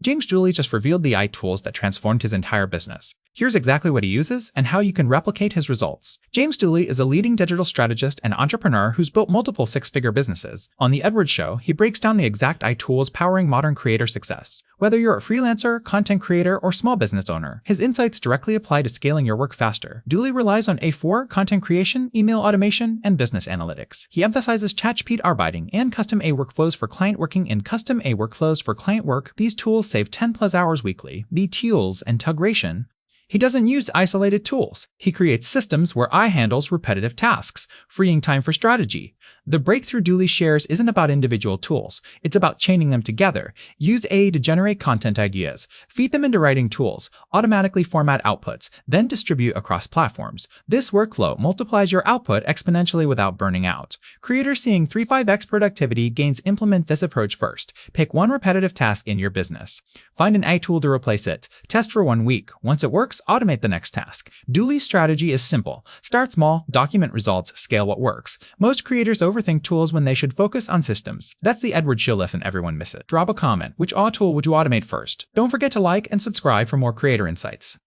James Dooley just revealed the AI tools that transformed his entire business. Here's exactly what he uses and how you can replicate his results. James Dooley is a leading digital strategist and entrepreneur who's built multiple six-figure businesses. On The Edward Show, he breaks down the exact AI tools powering modern creator success. Whether you're a freelancer, content creator, or small business owner, his insights directly apply to scaling your work faster. Dooley relies on A4, content creation, email automation, and business analytics. He emphasizes ChatGPT arbeiting and custom A workflows for client working in custom A workflows for client work. These tools save 10+ hours weekly. The tools and integration. He doesn't use isolated tools. He creates systems where AI handles repetitive tasks, freeing time for strategy. The breakthrough Dooley shares isn't about individual tools. It's about chaining them together. Use AI to generate content ideas. Feed them into writing tools. Automatically format outputs, then distribute across platforms. This workflow multiplies your output exponentially without burning out. Creators seeing 3-5x productivity gains. Implement this approach first. Pick one repetitive task in your business. Find an AI tool to replace it. Test for 1 week. Once it works, automate the next task. Dooley's strategy is simple. Start small, document results, scale what works. Most creators overthink tools when they should focus on systems. That's the Edward Show lesson everyone miss it. Drop a comment. Which AI tool would you automate first? Don't forget to like and subscribe for more creator insights.